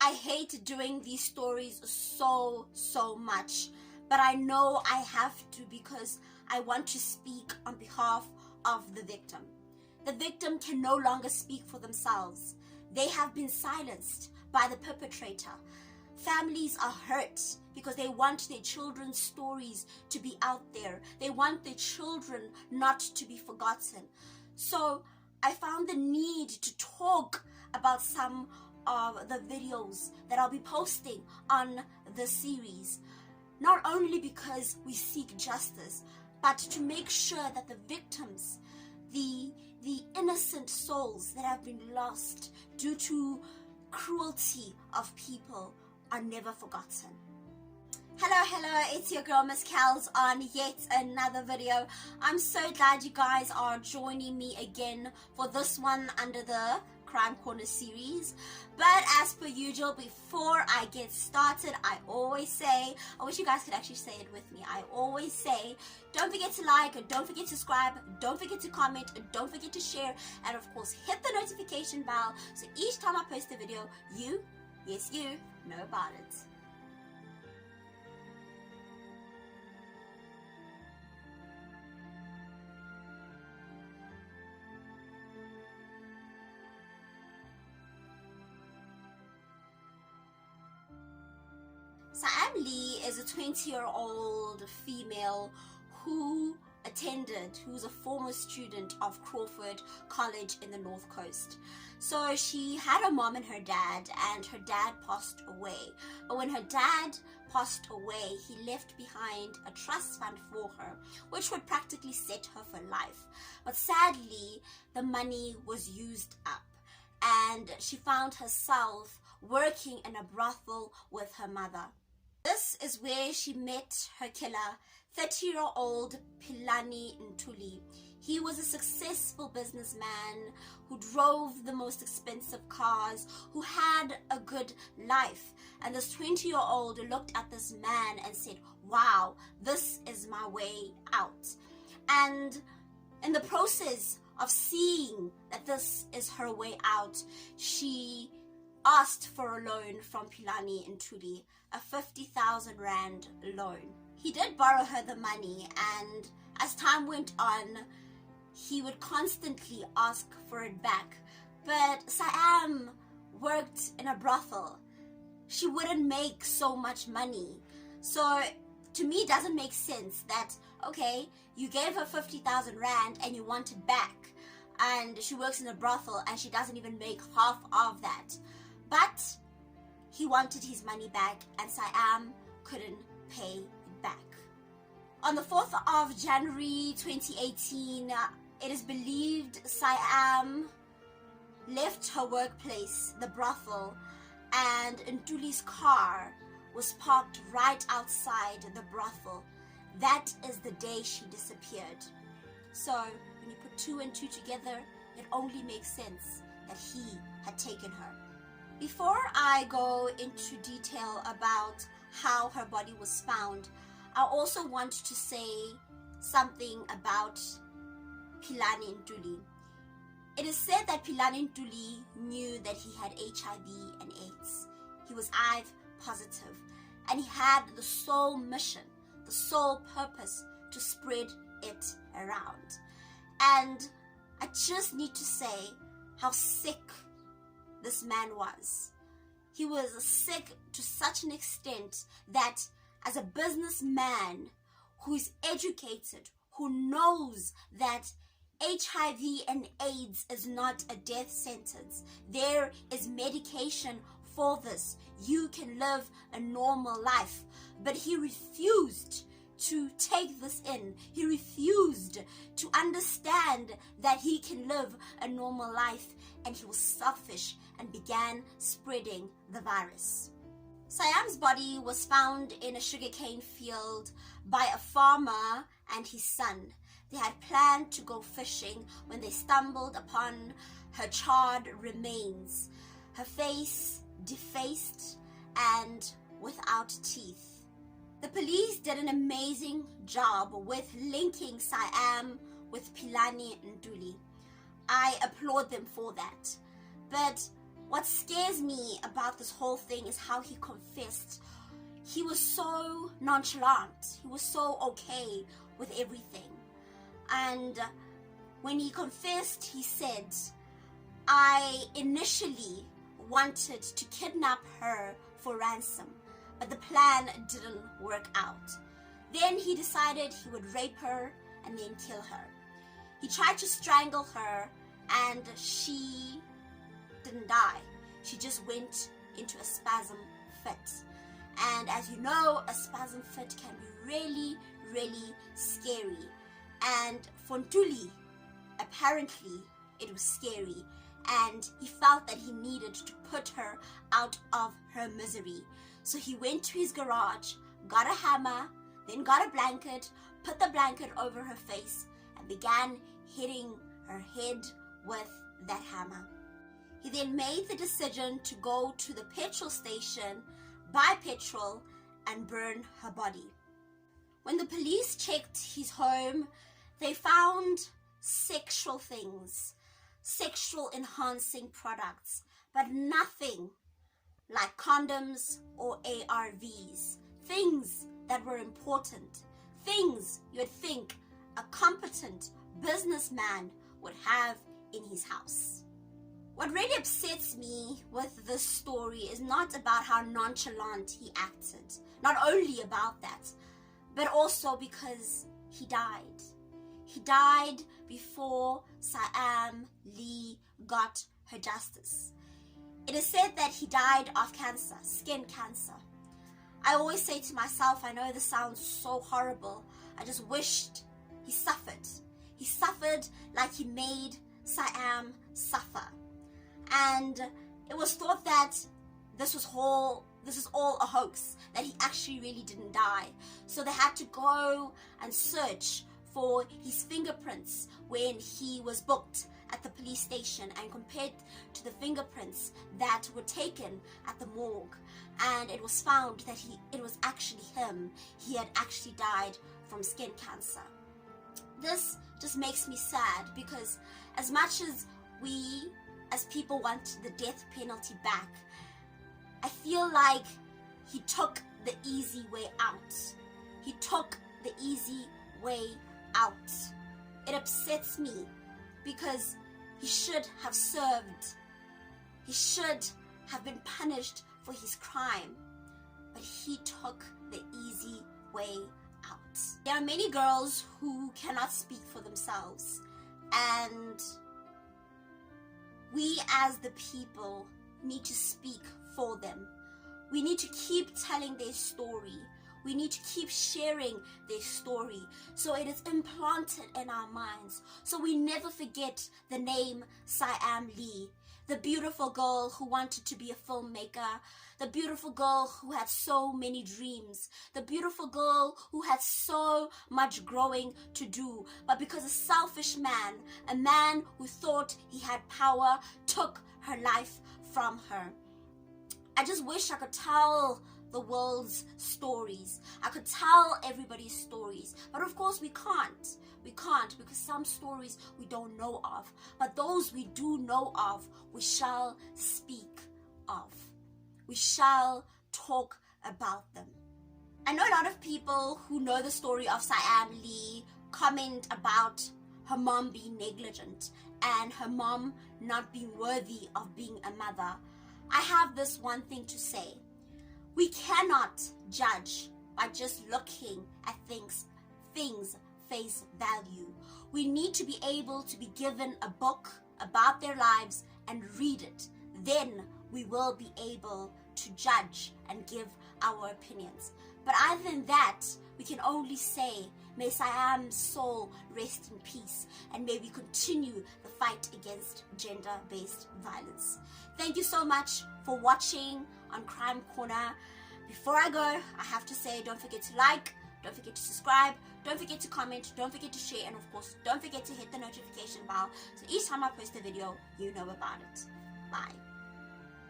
I hate doing these stories so much, but I know I have to because I want to speak on behalf of the victim. The victim can no longer speak for themselves. They have been silenced by the perpetrator. Families are hurt because they want their children's stories to be out there. They want their children not to be forgotten. So I found the need to talk about some of the videos that I'll be posting on the series. Not only because we seek justice, but to make sure that the victims, the innocent souls that have been lost due cruelty of people are never forgotten. Hello, it's your girl Miss Kels on yet another video. I'm so glad you guys are joining me again for this one under the Crime Corner series. But as per usual, before I get started, I always say, I wish you guys could actually say it with me. I always say, don't forget to like, don't forget to subscribe, don't forget to comment, don't forget to share, and of course hit the notification bell so each time I post a video, you, yes you, know about it. Siam Lee is a 20-year-old female who's a former student of Crawford College in the North Coast. So she had a mom and her dad passed away. But when her dad passed away, he left behind a trust fund for her, which would practically set her for life. But sadly, the money was used up, and she found herself working in a brothel with her mother. This is where she met her killer, 30-year-old Philani Ntuli. He was a successful businessman who drove the most expensive cars, who had a good life. And this 20-year-old looked at this man and said, wow, this is my way out. And in the process of seeing that this is her way out, she asked for a loan from Philani Ntuli, a 50,000 rand loan. He did borrow her the money, and as time went on, he would constantly ask for it back. But Siam worked in a brothel. She wouldn't make so much money. So to me, it doesn't make sense that, okay, you gave her 50,000 rand and you want it back, and she works in a brothel and she doesn't even make half of that. But he wanted his money back, and Siam couldn't pay it back. On the 4th of January 2018, it is believed Siam left her workplace, the brothel, and Ntuli's car was parked right outside the brothel. That is the day she disappeared. So when you put two and two together, it only makes sense that he had taken her. Before I go into detail about how her body was found, I also want to say something about Philani Ntuli. It is said that Philani Ntuli knew that he had HIV and AIDS. He was HIV positive, and he had the sole mission, the sole purpose to spread it around. And I just need to say how sick this man was. He was sick to such an extent that as a businessman who is educated, who knows that HIV and AIDS is not a death sentence, there is medication for this, you can live a normal life, but he refused to take this in. He refused to understand that he can live a normal life, and he was selfish and began spreading the virus. Siam's body was found in a sugarcane field by a farmer and his son. They had planned to go fishing when they stumbled upon her charred remains, her face defaced and without teeth. The police did an amazing job with linking Siam with Philani Ntuli. I applaud them for that. But What scares me about this whole thing is how he confessed. He was so nonchalant. He was so okay with everything. And when he confessed, he said, I initially wanted to kidnap her for ransom, but the plan didn't work out. Then he decided he would rape her and then kill her. He tried to strangle her and she didn't die. She just went into a spasm fit. And as you know, a spasm fit can be really, really scary. And for Ntuli, apparently it was scary, and he felt that he needed to put her out of her misery. So he went to his garage, got a hammer, then got a blanket, put the blanket over her face, and began hitting her head with that hammer. He then made the decision to go to the petrol station, buy petrol, and burn her body. When the police checked his home, they found sexual things, sexual enhancing products, but nothing like condoms or ARVs, things that were important, things you would think a competent businessman would have in his house. What really upsets me with this story is not about how nonchalant he acted, not only about that, but also because he died. He died before Siam Lee got her justice. It is said that he died of cancer, skin cancer. I always say to myself, I know this sounds so horrible, I just wished he suffered. He suffered like he made Siam suffer. And it was thought that this is all a hoax, that he actually really didn't die. So they had to go and search for his fingerprints when he was booked at the police station and compared to the fingerprints that were taken at the morgue. And it was found that it was actually him. He had actually died from skin cancer. This just makes me sad, because as much as we as people want the death penalty back, I feel like he took the easy way out. He took the easy way out. It upsets me because he should have served. He should have been punished for his crime, but he took the easy way out. There are many girls who cannot speak for themselves, and we as the people need to speak for them. We need to keep telling their story. We need to keep sharing their story so it is implanted in our minds, so we never forget the name Siam Lee, the beautiful girl who wanted to be a filmmaker, the beautiful girl who had so many dreams, the beautiful girl who had so much growing to do, but because a selfish man, a man who thought he had power, took her life from her. I just wish I could tell the world's stories. I could tell everybody's stories, but of course we can't. We can't, because some stories we don't know of, but those we do know of, we shall speak of. We shall talk about them. I know a lot of people who know the story of Siam Lee comment about her mom being negligent and her mom not being worthy of being a mother. I have this one thing to say. We cannot judge by just looking at things face value. We need to be able to be given a book about their lives and read it. Then we will be able to judge and give our opinions. But other than that, we can only say, may Siam's soul rest in peace, and may we continue the fight against gender-based violence. Thank you so much for watching on Crime Corner. Before I go, I have to say, don't forget to like, don't forget to subscribe, don't forget to comment, don't forget to share, and of course, don't forget to hit the notification bell so each time I post a video, you know about it. Bye.